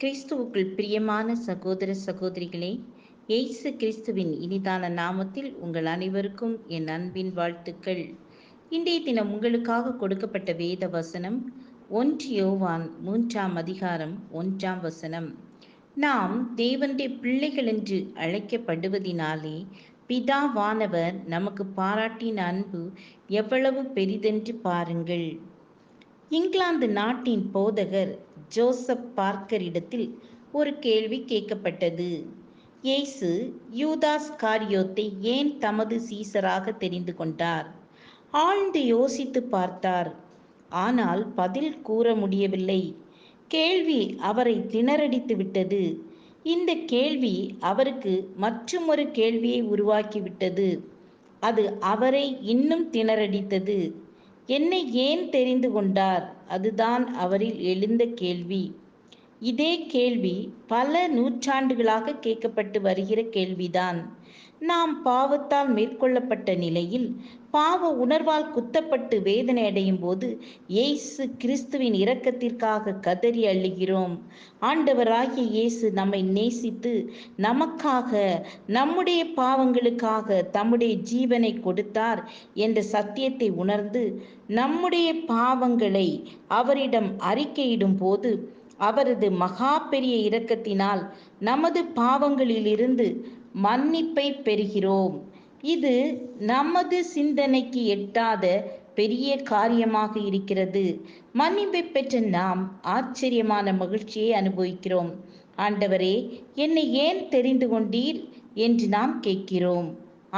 கிறிஸ்துவுக்குள் பிரியமான சகோதர சகோதரிகளே, இயேசு கிறிஸ்துவின் இனிதான நாமத்தில் உங்கள் அனைவருக்கும் என் அன்பின் வாழ்த்துக்கள். இன்றைய தினம் உங்களுக்காக கொடுக்கப்பட்ட வேத வசனம் 1 யோவான் 3ஆம் அதிகாரம் 1ஆம் வசனம். நாம் தேவனுடைய பிள்ளைகள் என்று அழைக்கப்படுவதினாலே பிதாவானவர் நமக்கு பாராட்டின அன்பு எவ்வளவு பெரிதென்று பாருங்கள். இங்கிலாந்து நாட்டின் போதகர் ஜோசப் பார்க்கரிடத்தில் ஒரு கேள்வி கேட்கப்பட்டது. இயேசு யூதாஸ் காரியோத்தை ஏன் தமது சீசராக தெரிந்து கொண்டார்? ஆழ்ந்து யோசித்து பார்த்தார். ஆனால் பதில் கூற முடியவில்லை. கேள்வி அவரை திணறடித்து விட்டது. இந்த கேள்வி அவருக்கு மற்றுமொரு கேள்வியை உருவாக்கிவிட்டது. அது அவரை இன்னும் திணறடித்தது. என்னை ஏன் தெரிந்து கொண்டார்? அதுதான் அவரில் எழுந்த கேள்வி. இதே கேள்வி பல நூற்றாண்டுகளாக கேட்கப்பட்டு வருகிற கேள்விதான். நாம் பாவத்தால் மேற்கொள்ளப்பட்ட நிலையில் பாவ உணர்வால் குத்தப்பட்டு வேதனை அடையும் போது இயேசு கிறிஸ்துவின் இரக்கத்திற்காக கதறி அழுகிறோம். ஆண்டவராகிய இயேசு நம்மை நேசித்து நமக்காக, நம்முடைய பாவங்களுக்காக தம்முடைய ஜீவனை கொடுத்தார் என்ற சத்தியத்தை உணர்ந்து நம்முடைய பாவங்களை அவரிடம் அறிக்கையிடும் போது அவரது மகா பெரிய இரக்கத்தினால் நமது பாவங்களிலிருந்து மன்னிப்பை பெறுகிறோம். இது நமது சிந்தனைக்கு எட்டாத பெரிய காரியமாக இருக்கிறது. மன்னிப்பை பெற்ற நாம் ஆச்சரியமான மகிழ்ச்சியை அனுபவிக்கிறோம். ஆண்டவரே, என்னை ஏன் தெரிந்து கொண்டீர் என்று நாம் கேட்கிறோம்.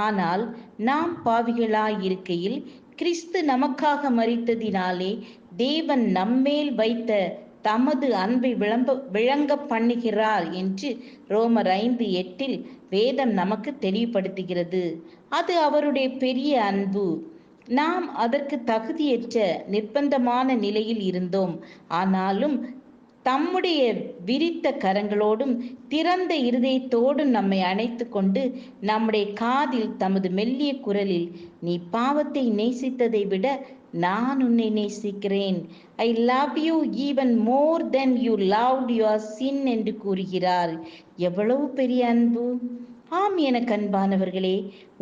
ஆனால் நாம் பாவிகளாயிருக்கையில் கிறிஸ்து நமக்காக மரித்ததினாலே தேவன் நம்மேல் வைத்த தமது அன்பை விளங்க பண்ணுகிறார் என்று ரோமர் 5:8 வேதம் நமக்கு தெளிவுபடுத்துகிறது. அது அவருடைய பெரிய அன்பு. நாம் அதற்கு தகுதியற்ற நிர்பந்தமான நிலையில் இருந்தோம். ஆனாலும் தம்முடைய விரித்த கரங்களோடும் திறந்த இருதயத்தோடும் நம்மை அணைத்து கொண்டு நம்முடைய காதில் தமது மெல்லிய குரலில், நீ பாவத்தை நேசித்ததை விட நான் உன்னை நேசிக்கிறேன், I love you even more than you loved your sin என்று கூறுகிறார். எவ்வளவு பெரிய அன்பு! ஆம், எனக்கு அன்பானவர்களே,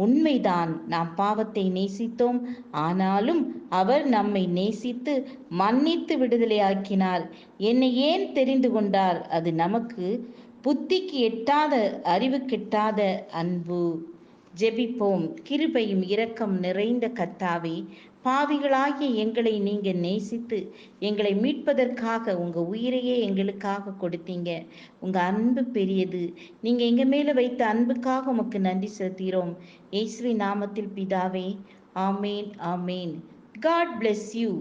உண்மைதான், நாம் பாவத்தை நேசித்தோம். ஆனாலும் அவர் நம்மை நேசித்து மன்னித்து விடுதலையாக்கினார். என்னை ஏன் தெரிந்து கொண்டார்? அது நமக்கு புத்திக்கு எட்டாத, அறிவு கெட்டாத அன்பு. ஜெபிப்போம். கிருபையும் இரக்கம் நிறைந்த கர்த்தாவே, பாவிகளாகிய எங்களை நீங்க நேசித்து எங்களை மீட்பதற்காக உங்க உயிரையே எங்களுக்காக கொடுத்தீங்க. உங்க அன்பு பெரியது. நீங்க எங்க மேல வைத்த அன்புக்காக உமக்கு நன்றி செலுத்துகிறோம். இயேசுவின் நாமத்தில் பிதாவே, ஆமேன், ஆமேன். God bless you.